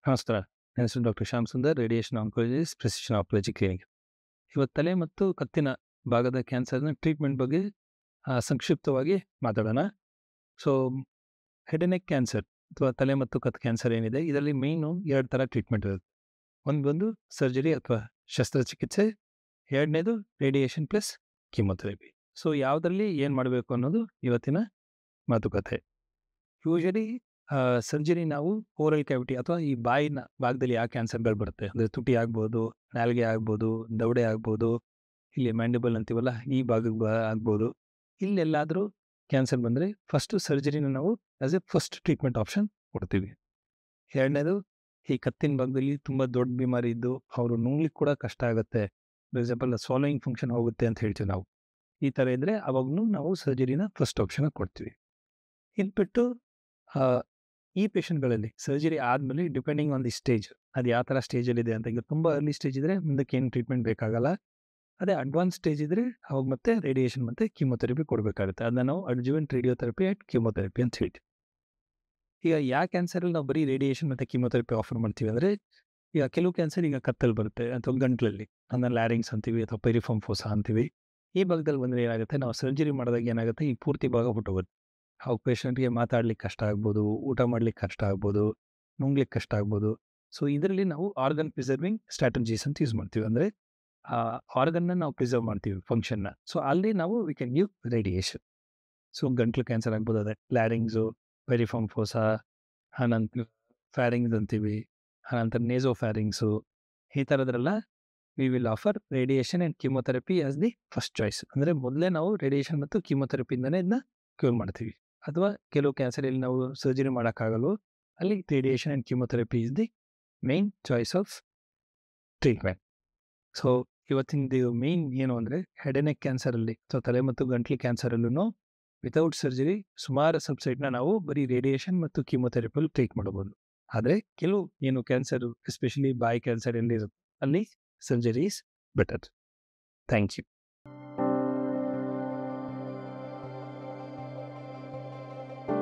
ನಮಸ್ಕಾರ. ನನ್ನ ಹೆಸರು doctor Shyam Sundar, radiation oncologist, precision oncology clinic. ಇವತ್ತು ತಲೆ ಮತ್ತು ಕತ್ತಿನ ಭಾಗದ ಕ್ಯಾನ್ಸರ್ನ ಟ್ರೀಟ್ಮೆಂಟ್ ಬಗ್ಗೆ ಸಂಕ್ಷಿಪ್ತವಾಗಿ ಮಾತಾಡೋಣ. So head and neck cancer ಅಥವಾ ತಲೆ ಮತ್ತು ಕತ್ತು ಕ್ಯಾನ್ಸರ್ ಏನಿದೆ, ಇದರಲ್ಲಿ ಮೇಯ್ನು 2 ಥರ ಟ್ರೀಟ್ಮೆಂಟ್ ಇರುತ್ತೆ. ಒಂದು ಬಂದು ಸರ್ಜರಿ ಅಥವಾ ಶಸ್ತ್ರಚಿಕಿತ್ಸೆ, ಎರಡನೇದು ರೇಡಿಯೇಷನ್ ಪ್ಲಸ್ ಕೀಮೊಥೆರಪಿ. ಸೊ ಯಾವುದರಲ್ಲಿ ಏನು ಮಾಡಬೇಕು ಅನ್ನೋದು ಇವತ್ತಿನ ಮಾತುಕತೆ. ಯೂಶಲಿ ಸರ್ಜರಿ ನಾವು ಓರಲ್ ಕ್ಯಾವಿಟಿ ಅಥವಾ ಈ ಬಾಯಿನ ಭಾಗದಲ್ಲಿ ಯಾವ ಕ್ಯಾನ್ಸರ್ಗಳು ಬರುತ್ತೆ ಅಂದರೆ ತುಟಿ ಆಗ್ಬೋದು, ನಾಲಿಗೆ ಆಗ್ಬೋದು, ದವಡೆ ಆಗ್ಬೋದು, ಇಲ್ಲಿ ಮ್ಯಾಂಡಿಬಲ್ ಅಂತೀವಲ್ಲ ಈ ಭಾಗಕ್ಕೆ ಆಗ್ಬೋದು. ಇಲ್ಲೆಲ್ಲಾದರೂ ಕ್ಯಾನ್ಸರ್ ಬಂದರೆ ಫಸ್ಟು ಸರ್ಜರಿನ ನಾವು as A first treatment option ಕೊಡ್ತೀವಿ. ಎರಡನೇದು ಈ ಕತ್ತಿನ ಭಾಗದಲ್ಲಿ ತುಂಬ ದೊಡ್ಡ ಬಿಮಾರಿ ಇದ್ದು ಅವರು ನುಂಗ್ಲಿಕ್ಕೆ ಕೂಡ ಕಷ್ಟ ಆಗುತ್ತೆ, ಫಾರ್ ಎಕ್ಸಾಂಪಲ್ ಸಾಲೋಯಿಂಗ್ ಫಂಕ್ಷನ್ ಹೋಗುತ್ತೆ ಅಂತ ಹೇಳ್ತೀವಿ ನಾವು. ಈ ಥರ ಇದ್ದರೆ ಅವಾಗೂ ನಾವು ಸರ್ಜರಿನ ಫಸ್ಟ್ ಆಪ್ಷನ್ ಕೊಡ್ತೀವಿ. ಇನ್ಬಿಟ್ಟು ಈ ಪೇಷಂಟ್ಗಳಲ್ಲಿ ಸರ್ಜರಿ ಆದಮೇಲೆ ಡಿಪೆಂಡಿಂಗ್ ಆನ್ ದಿ ಸ್ಟೇಜ್, ಅದು ಯಾವ ಥರ ಸ್ಟೇಜಲ್ಲಿದೆ ಅಂತ. ಈಗ ತುಂಬ ಅರ್ಲಿ ಸ್ಟೇಜ್ ಇದ್ದರೆ ಮುಂದಕ್ಕೆ ಏನು ಟ್ರೀಟ್ಮೆಂಟ್ ಬೇಕಾಗಲ್ಲ. ಅದೇ ಅಡ್ವಾನ್ಸ್ ಸ್ಟೇಜ್ ಇದ್ದರೆ ಅವಾಗ ಮತ್ತೆ ರೇಡಿಯೇಷನ್ ಮತ್ತು ಕೀಮೊಥೆರಪಿ ಕೊಡಬೇಕಾಗುತ್ತೆ. ಅದನ್ನು ನಾವು ಅಡ್ಜುವೆಂಟ್ ರೇಡಿಯೋಥೆರಪಿ ಆ್ಯಂಡ್ ಕೀಮೊಥೆರಪಿ ಅಂತ ಹೇಳ್ತೀವಿ. ಈಗ ಯಾವ ಕ್ಯಾನ್ಸರಲ್ಲಿ ನಾವು ಬರೀ ರೇಡಿಯೇಷನ್ ಮತ್ತು ಕೀಮೊಥೆರಪಿ ಆಫರ್ ಮಾಡ್ತೀವಿ ಅಂದರೆ, ಈಗ ಕೆಲವು ಕ್ಯಾನ್ಸರ್ ಈಗ ಕತ್ತಲ್ಲಿ ಬರುತ್ತೆ ಅಥವಾ ಗಂಟ್ಲಲ್ಲಿ, ಅದನ್ನ ಲ್ಯಾರಿಂಗ್ಸ್ ಅಂತೀವಿ ಅಥವಾ ಪೆರಿಫಾರ್ಮ್ ಫೋಸಾ ಅಂತೀವಿ. ಈ ಭಾಗದಲ್ಲಿ ಬಂದರೆ ಏನಾಗುತ್ತೆ, ನಾವು ಸರ್ಜರಿ ಮಾಡಿದಾಗ ಏನಾಗುತ್ತೆ, ಈ ಪೂರ್ತಿ ಭಾಗ ಹುಟ್ಟೋಗುತ್ತೆ. ಅವಾಗ ಪೇಷಂಟ್ಗೆ ಮಾತಾಡ್ಲಿಕ್ಕೆ ಕಷ್ಟ ಆಗ್ಬೋದು, ಊಟ ಮಾಡ್ಲಿಕ್ಕೆ ಕಷ್ಟ ಆಗ್ಬೋದು, ನುಂಗ್ಲಿಕ್ಕೆ ಕಷ್ಟ ಆಗ್ಬೋದು. ಸೊ ಇದರಲ್ಲಿ ನಾವು ಆರ್ಗನ್ ಪ್ರಿಸರ್ವಿಂಗ್ ಸ್ಟ್ರಾಟಜೀಸ್ ಅಂತ ಯೂಸ್ ಮಾಡ್ತೀವಿ. ಅಂದರೆ ಆ ಆರ್ಗನ್ನ ನಾವು ಪ್ರಿಸರ್ವ್ ಮಾಡ್ತೀವಿ, ಫಂಕ್ಷನ್ನ. ಸೊ ಅಲ್ಲಿ ನಾವು we can give radiation. So ಗಂಟ್ಲು ಕ್ಯಾನ್ಸರ್ ಆಗ್ಬೋದು, ಅದೇ ಲ್ಯಾರಿಂಗ್ಸು, ಪೆರಿಫಾರ್ಮ್ ಫೋಸಾ, ಆನಂತರ ಫ್ಯಾರಿಂಗ್ಸ್ ಅಂತೀವಿ, ಆನಂತರ ನೇಸೋ ಫ್ಯಾರಿಂಗ್ಸು, ಈ ಥರದ್ರೆಲ್ಲ we will offer radiation and chemotherapy as the first choice. ಅಂದರೆ ಮೊದಲೇ ನಾವು ರೇಡಿಯೇಷನ್ ಮತ್ತು ಕೀಮೊಥೆರಪಿಯಿಂದನೇ ಇದನ್ನ ಕ್ಯೂರ್ ಮಾಡ್ತೀವಿ. ಅಥವಾ ಕೆಲವು ಕ್ಯಾನ್ಸರಲ್ಲಿ ನಾವು ಸರ್ಜರಿ ಮಾಡೋಕ್ಕಾಗಲ್ವೋ ಅಲ್ಲಿ radiation and chemotherapy is the main choice of treatment. So ಇವತ್ತಿನ ಮೇನ್ ಏನು ಅಂದರೆ, ಹೆಡ್ ಆ್ಯಂಡ್ ನೆಕ್ ಕ್ಯಾನ್ಸರಲ್ಲಿ ಅಥವಾ ತಲೆ ಮತ್ತು ಗಂಟ್ಲು ಕ್ಯಾನ್ಸರಲ್ಲೂ ವಿತೌಟ್ ಸರ್ಜರಿ ಸುಮಾರು ಸಬ್ಸೆಟ್ನ ನಾವು ಬರೀ ರೇಡಿಯೇಷನ್ ಮತ್ತು ಕೀಮೊಥೆರಪಿಯಲ್ಲಿ ಟ್ರೀಟ್ ಮಾಡ್ಬೋದು. ಆದರೆ ಕೆಲವು ಏನು ಕ್ಯಾನ್ಸರು ಎಸ್ಪೆಷಲಿ ಬಾಯಿ ಕ್ಯಾನ್ಸರ್ ಎಲ್ಲಿರುತ್ತೆ ಅಲ್ಲಿ surgery is better. Thank you.